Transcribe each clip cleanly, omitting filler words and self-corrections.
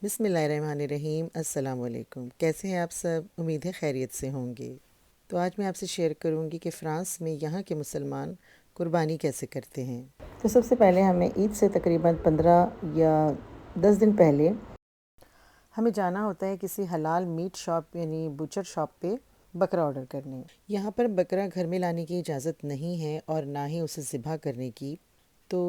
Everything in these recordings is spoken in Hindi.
बिस्मिल्लाहिर्रहमानिर्रहीम। अस्सलाम वालेकुम। कैसे हैं आप सब? उम्मीद है खैरियत से होंगे। तो आज मैं आपसे शेयर करूंगी कि फ़्रांस में यहाँ के मुसलमान कुर्बानी कैसे करते हैं। तो सबसे पहले हमें ईद से तकरीबन 15 या 10 दिन पहले हमें जाना होता है किसी हलाल मीट शॉप यानी बुचर शॉप पे बकरा ऑर्डर करने। यहाँ पर बकरा घर में लाने की इजाज़त नहीं है और ना ही उसे ज़िबा करने की। तो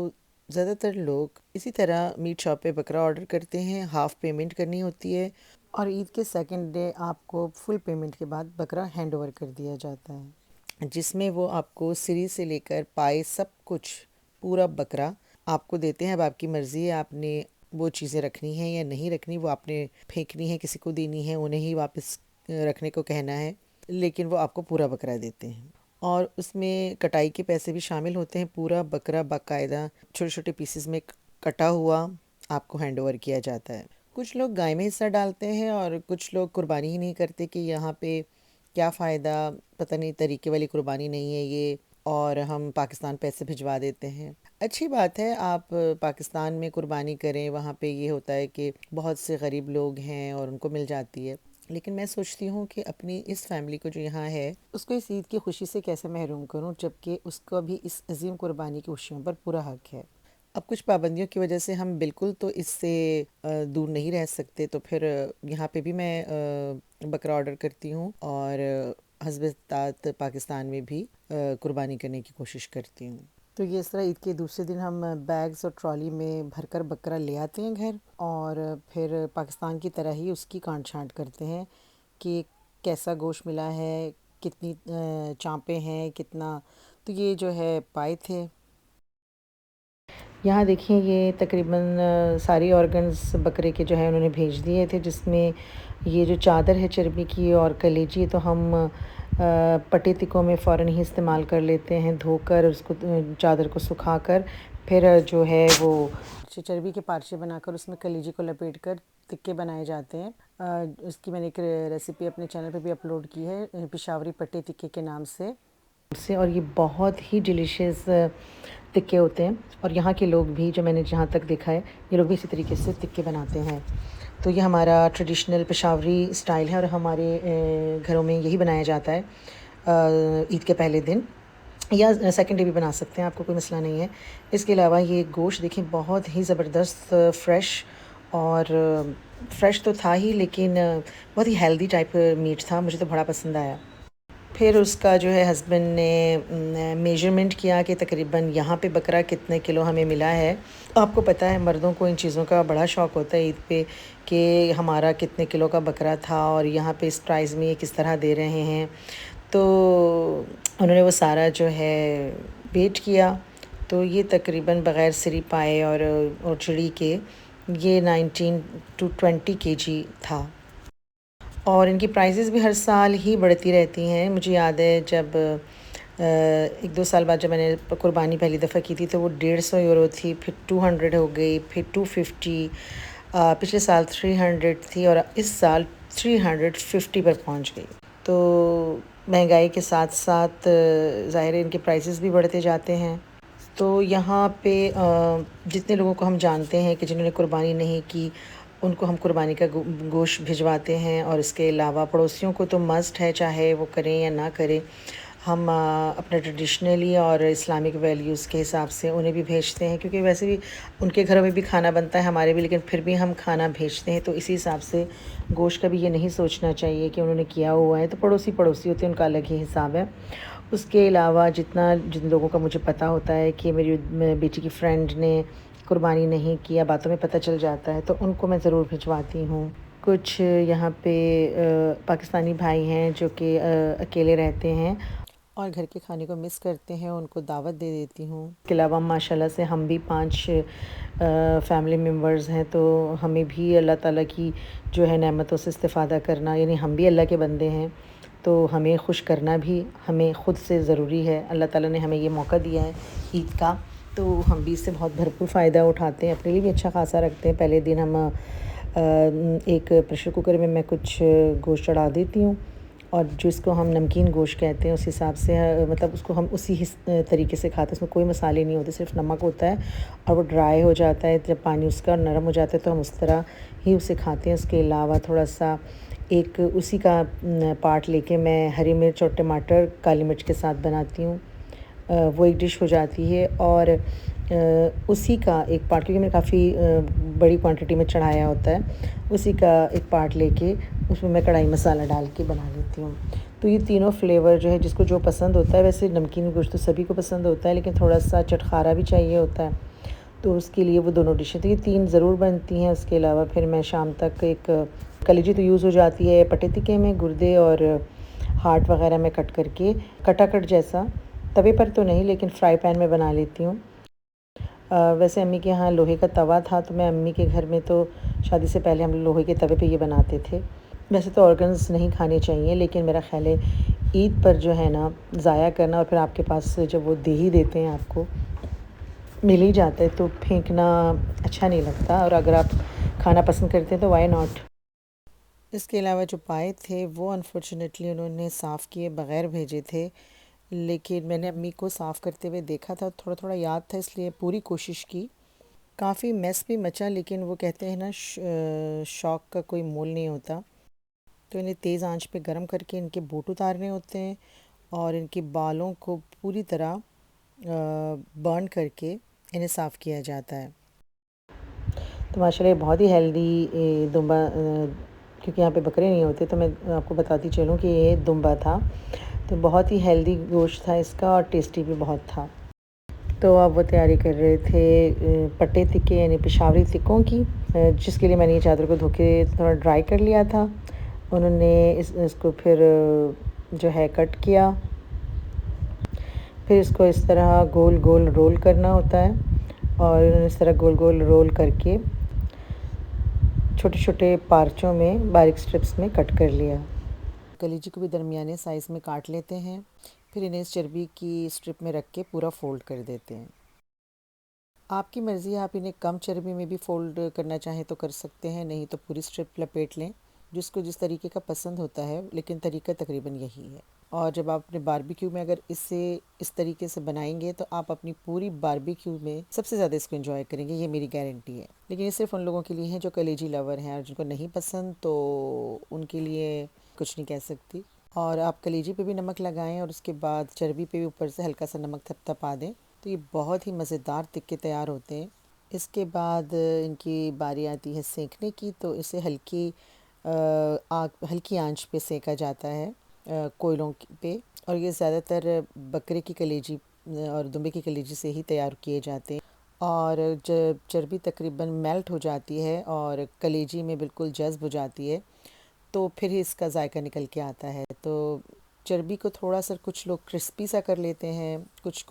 ज़्यादातर लोग इसी तरह मीट शॉप पे बकरा ऑर्डर करते हैं, हाफ़ पेमेंट करनी होती है और ईद के सेकंड डे आपको फुल पेमेंट के बाद बकरा हैंड ओवर कर दिया जाता है, जिसमें वो आपको सिरी से लेकर पाए सब कुछ पूरा बकरा आपको देते हैं। अब आपकी मर्ज़ी है, आपने वो चीज़ें रखनी है या नहीं रखनी, वो आपने फेंकनी है, किसी को देनी है, उन्हें ही वापस रखने को कहना है, लेकिन वो आपको पूरा बकरा देते हैं। और उसमें कटाई के पैसे भी शामिल होते हैं। पूरा बकरा बाकायदा छोटे छोटे पीसेस में कटा हुआ आपको हैंड ओवर किया जाता है। कुछ लोग गाय में हिस्सा डालते हैं और कुछ लोग कुर्बानी ही नहीं करते कि यहाँ पे क्या फ़ायदा, पता नहीं तरीके वाली कुर्बानी नहीं है ये, और हम पाकिस्तान पैसे भिजवा देते हैं। अच्छी बात है, आप पाकिस्तान में कुर्बानी करें, वहाँ पे ये होता है कि बहुत से गरीब लोग हैं और उनको मिल जाती है। लेकिन मैं सोचती हूँ कि अपनी इस फैमिली को जो यहाँ है उसको इस ईद की खुशी से कैसे महरूम करूँ, जबकि उसको भी इस अजीम कुर्बानी की खुशियों पर पूरा हक है। अब कुछ पाबंदियों की वजह से हम बिल्कुल तो इससे दूर नहीं रह सकते, तो फिर यहाँ पे भी मैं बकरा ऑर्डर करती हूँ और हस्ब तात पाकिस्तान में भी कुर्बानी करने की कोशिश करती हूँ। तो ये इस तरह ईद के दूसरे दिन हम बैग्स और ट्रॉली में भरकर बकरा ले आते हैं घर, और फिर पाकिस्तान की तरह ही उसकी काट छाँट करते हैं कि कैसा गोश्त मिला है, कितनी चाँपें हैं, कितना। तो ये जो है पाए थे। यहाँ देखिए ये तकरीबन सारी ऑर्गन्स बकरे के जो है उन्होंने भेज दिए थे, जिसमें ये जो चादर है चर्बी की और कलेजी, तो हम पटे तिकों में फ़ौरन ही इस्तेमाल कर लेते हैं, धोकर उसको चादर को सुखाकर फिर जो है वो चर्बी के पार्चे बनाकर उसमें कलेजी को लपेट कर तिक्के बनाए जाते हैं। उसकी मैंने एक रेसिपी अपने चैनल पे भी अपलोड की है, पेशावरी पट्टे तिक्के के नाम से, और ये बहुत ही डिलीशियस तिक्के होते हैं। और यहाँ के लोग भी, जो मैंने जहाँ तक देखा है, ये लोग भी इसी तरीके से तिक्के बनाते हैं। तो ये हमारा ट्रेडिशनल पेशावरी स्टाइल है और हमारे घरों में यही बनाया जाता है ईद के पहले दिन, या सेकंड डे भी बना सकते हैं, आपको कोई मसला नहीं है। इसके अलावा ये गोश्त देखिए बहुत ही ज़बरदस्त फ्रेश, और फ्रेश तो था ही, लेकिन बहुत ही हेल्दी टाइप मीट था, मुझे तो बड़ा पसंद आया। फिर उसका जो है हस्बैंड ने मेजरमेंट किया कि तकरीबन यहाँ पे बकरा कितने किलो हमें मिला है। आपको पता है मर्दों को इन चीज़ों का बड़ा शौक़ होता है ईद पे कि हमारा कितने किलो का बकरा था और यहाँ पे इस प्राइस में ये किस तरह दे रहे हैं। तो उन्होंने वो सारा जो है वेट किया, तो ये तकरीबन बग़ैर सिरी पाए और चिड़ी के ये 19 to 20 kg था। और इनकी प्राइसेस भी हर साल ही बढ़ती रहती हैं। मुझे याद है जब 1-2 साल बाद जब मैंने कुर्बानी पहली दफ़ा की थी तो वो 150 यूरो थी, फिर 200 हो गई, फिर 250, पिछले साल 300 थी और इस साल 350 पर पहुंच गई। तो महंगाई के साथ साथ ज़ाहिर है इनके प्राइसेस भी बढ़ते जाते हैं। तो यहाँ पे जितने लोगों को हम जानते हैं कि जिन्होंने कुर्बानी नहीं की, उनको हम कुर्बानी का गोश्त भिजवाते हैं। और इसके अलावा पड़ोसियों को तो मस्ट है, चाहे वो करें या ना करें, हम अपने ट्रेडिशनली और इस्लामिक वैल्यूज़ के हिसाब से उन्हें भी भेजते हैं, क्योंकि वैसे भी उनके घरों में भी खाना बनता है, हमारे भी, लेकिन फिर भी हम खाना भेजते हैं। तो इसी हिसाब से गोश्त का भी ये नहीं सोचना चाहिए कि उन्होंने किया हुआ है, तो पड़ोसी पड़ोसी होते हैं, उनका अलग ही हिसाब है। उसके अलावा जिन लोगों का मुझे पता होता है कि मेरी बेटी की फ्रेंड ने कुर्बानी नहीं किया, बातों में पता चल जाता है, तो उनको मैं ज़रूर भिजवाती हूँ। कुछ यहाँ पे पाकिस्तानी भाई हैं जो कि अकेले रहते हैं और घर के खाने को मिस करते हैं, उनको दावत दे देती हूँ। इसके अलावा माशाल्लाह से हम भी 5 फैमिली मेम्बर्स हैं, तो हमें भी अल्लाह ताला की जो है नेमतों से इस्तिफ़ादा करना, यानी हम भी अल्लाह के बंदे हैं, तो हमें खुश करना भी हमें ख़ुद से ज़रूरी है। अल्लाह ताला ने हमें ये मौका दिया है ईद का, तो हम भी इससे बहुत भरपूर फ़ायदा उठाते हैं, अपने लिए भी अच्छा खासा रखते हैं। पहले दिन हम एक प्रेशर कुकर में मैं कुछ गोश्त चढ़ा देती हूँ और जो इसको हम नमकीन गोश्त कहते हैं उस हिसाब से मतलब उसको हम उसी तरीके से खाते हैं। उसमें कोई मसाले नहीं होते, सिर्फ नमक होता है और वो ड्राई हो जाता है जब पानी उसका नरम हो जाता है, तो हम उस तरह ही उसे खाते हैं। उसके अलावा थोड़ा सा एक उसी का पार्ट लेके मैं हरी मिर्च और टमाटर काली मिर्च के साथ बनाती हूँ। वो एक डिश हो जाती है। और उसी का एक पार्ट, क्योंकि मैंने काफ़ी बड़ी क्वांटिटी में चढ़ाया होता है, उसी का एक पार्ट लेके उसमें मैं कढ़ाई मसाला डाल के बना लेती हूँ। तो ये तीनों फ्लेवर जो है जिसको जो पसंद होता है, वैसे नमकीन गोश्त तो सभी को पसंद होता है, लेकिन थोड़ा सा चटखारा भी चाहिए होता है, तो उसके लिए वो दोनों डिशें तो ये 3 ज़रूर बनती हैं। उसके अलावा फिर मैं शाम तक एक कलेजी तो यूज़ हो जाती है पट्टे तिक्के में, गुर्दे और हार्ट वगैरह में कट करके कटाकट जैसा, तवे पर तो नहीं लेकिन फ्राई पैन में बना लेती हूँ। वैसे अम्मी के यहाँ लोहे का तवा था, तो मैं अम्मी के घर में तो शादी से पहले हम लोहे के तवे पे ये बनाते थे। वैसे तो ऑर्गन्स नहीं खाने चाहिए, लेकिन मेरा ख़्याल है ईद पर जो है ना ज़ाया करना, और फिर आपके पास जब वो दे ही देते हैं, आपको मिल ही जाता है, तो फेंकना अच्छा नहीं लगता। और अगर आप खाना पसंद करते हैं तो व्हाई नॉट। इसके अलावा जो पाए थे वो अनफॉर्चुनेटली उन्होंने साफ़ किए बग़ैर भेजे थे, लेकिन मैंने अम्मी को साफ़ करते हुए देखा था, थोड़ा थोड़ा याद था, इसलिए पूरी कोशिश की। काफ़ी मेस भी मचा, लेकिन वो कहते हैं ना शौक़ का कोई मोल नहीं होता। तो इन्हें तेज़ आंच पे गरम करके इनके बोट उतारने होते हैं और इनके बालों को पूरी तरह बर्न करके इन्हें साफ़ किया जाता है। तो माशाल्लाह बहुत ही हेल्दी दुम्बा, क्योंकि यहाँ पे बकरे नहीं होते, तो मैं आपको बताती चलूँ कि ये दुम्बा था। तो बहुत ही हेल्दी गोश्त था इसका और टेस्टी भी बहुत था। तो अब वो तैयारी कर रहे थे पट्टे तिक्के यानी पेशावरी तिक्कों की, जिसके लिए मैंने ये चादर को धो के थोड़ा ड्राई कर लिया था। उन्होंने इसको फिर जो है कट किया, फिर इसको इस तरह गोल गोल रोल करना होता है, और उन्होंने इस तरह गोल गोल रोल करके छोटे छोटे पार्चों में बारीक स्ट्रिप्स में कट कर लिया। कलीजी को भी दरमियाने साइज़ में काट लेते हैं, फिर इन्हें इस चर्बी की स्ट्रिप में रख के पूरा फ़ोल्ड कर देते हैं। आपकी मर्ज़ी है, आप इन्हें कम चर्बी में भी फ़ोल्ड करना चाहें तो कर सकते हैं, नहीं तो पूरी स्ट्रिप लपेट लें, जिसको जिस तरीके का पसंद होता है, लेकिन तरीका तकरीबन यही है। और जब आप अपने बारबेक्यू में अगर इसे इस तरीके से बनाएंगे, तो आप अपनी पूरी बारबेक्यू में सबसे ज़्यादा इसको एंजॉय करेंगे, ये मेरी गारंटी है। लेकिन ये सिर्फ उन लोगों के लिए है जो कलेजी लवर हैं, और जिनको नहीं पसंद तो उनके लिए कुछ नहीं कह सकती। और आप कलेजी पे भी नमक लगाएं और उसके बाद चर्बी पे भी ऊपर से हल्का सा नमक थपथपा दें, तो ये बहुत ही मज़ेदार तिक्के तैयार होते हैं। इसके बाद इनकी बारी आती है सेंकने की, तो इसे हल्की आंच पे सेका जाता है कोयलों पे, और ये ज़्यादातर बकरे की कलेजी और दुम्बे की कलेजी से ही तैयार किए जाते हैं। और जब चर्बी तकरीबन मेल्ट हो जाती है और कलेजी में बिल्कुल जज़्ब हो जाती है, तो फिर ही इसका जायका निकल के आता है। तो चर्बी को थोड़ा सा कुछ लोग क्रिस्पी सा कर लेते हैं, कुछ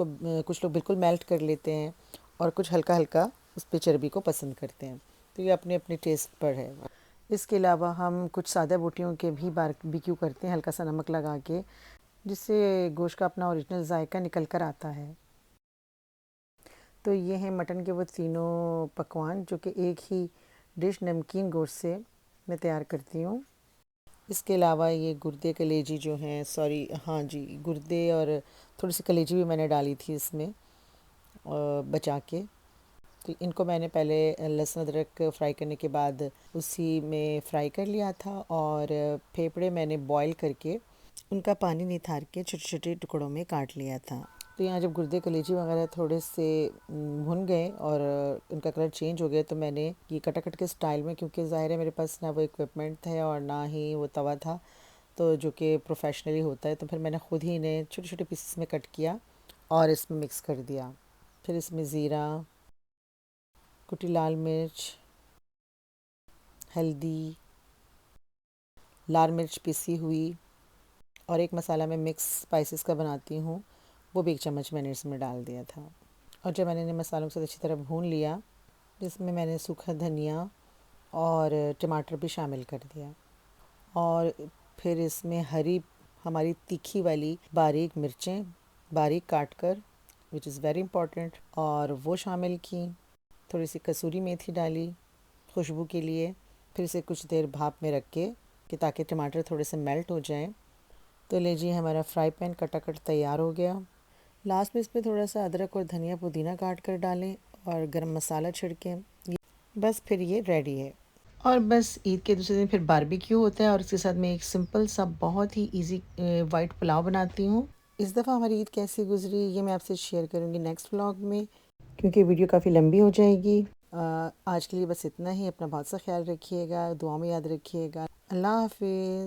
लोग बिल्कुल मेल्ट कर लेते हैं, और कुछ हल्का हल्का उस पर चर्बी को पसंद करते हैं। तो ये अपने अपने टेस्ट पर है। इसके अलावा हम कुछ सादा बोटियों के भी बारबेक्यू करते हैं हल्का सा नमक लगा के, जिससे गोश्त का अपना ओरिजिनल जायका निकल कर आता है। तो ये हैं मटन के वो तीनों पकवान जो कि एक ही डिश नमकीन गोश्त से मैं तैयार करती हूँ। इसके अलावा ये गुर्दे कलेजी जो हैं, सॉरी हाँ जी, गुर्दे और थोड़ी सी कलेजी भी मैंने डाली थी इसमें बचा के। तो इनको मैंने पहले लहसुन अदरक फ्राई करने के बाद उसी में फ्राई कर लिया था, और फेफड़े मैंने बॉईल करके उनका पानी निथार के छोटे छोटे टुकड़ों में काट लिया था। तो यहाँ जब गुर्दे कलेजी वगैरह थोड़े से भुन गए और उनका कलर चेंज हो गया, तो मैंने ये कटाकट के स्टाइल में, क्योंकि ज़ाहिर है मेरे पास ना वो इक्विपमेंट थे और ना ही वो तवा था तो जो कि प्रोफेशनली होता है, तो फिर मैंने ख़ुद ही इन्हें छोटे छोटे पीसेस में कट किया और इसमें मिक्स कर दिया। फिर इसमें ज़ीरा, कुटी लाल मिर्च, हल्दी, लाल मिर्च पिसी हुई, और एक मसाला मैं मिक्स स्पाइसेस का बनाती हूँ, वो भी 1 चम्मच मैंने इसमें डाल दिया था। और जब मैंने इन्हें मसालों के साथ अच्छी तरह भून लिया, जिसमें मैंने सूखा धनिया और टमाटर भी शामिल कर दिया, और फिर इसमें हमारी तीखी वाली बारीक मिर्चें बारीक काट कर, विच इज़ वेरी इम्पॉर्टेंट, और वो शामिल की। थोड़ी सी कसूरी मेथी डाली खुशबू के लिए। फिर इसे कुछ देर भाप में रख के कि ताकि टमाटर थोड़े से मेल्ट हो जाएं, तो लीजिए हमारा फ्राई पैन कटाकट तैयार हो गया। लास्ट में इसमें थोड़ा सा अदरक और धनिया पुदीना काट कर डालें और गरम मसाला छिड़कें। बस फिर ये रेडी है। और बस ईद के दूसरे दिन फिर बारबेक्यू होता है और इसके साथ मैं एक सिंपल सा बहुत ही इजी वाइट पुलाव बनाती हूँ। इस दफ़ा हमारी ईद कैसी गुजरी ये मैं आपसे शेयर करूँगी नेक्स्ट व्लॉग में, क्योंकि वीडियो काफ़ी लंबी हो जाएगी। आज के लिए बस इतना ही। अपना बहुत सा ख्याल रखिएगा, दुआ में याद रखिएगा। अल्लाह हाफिज़।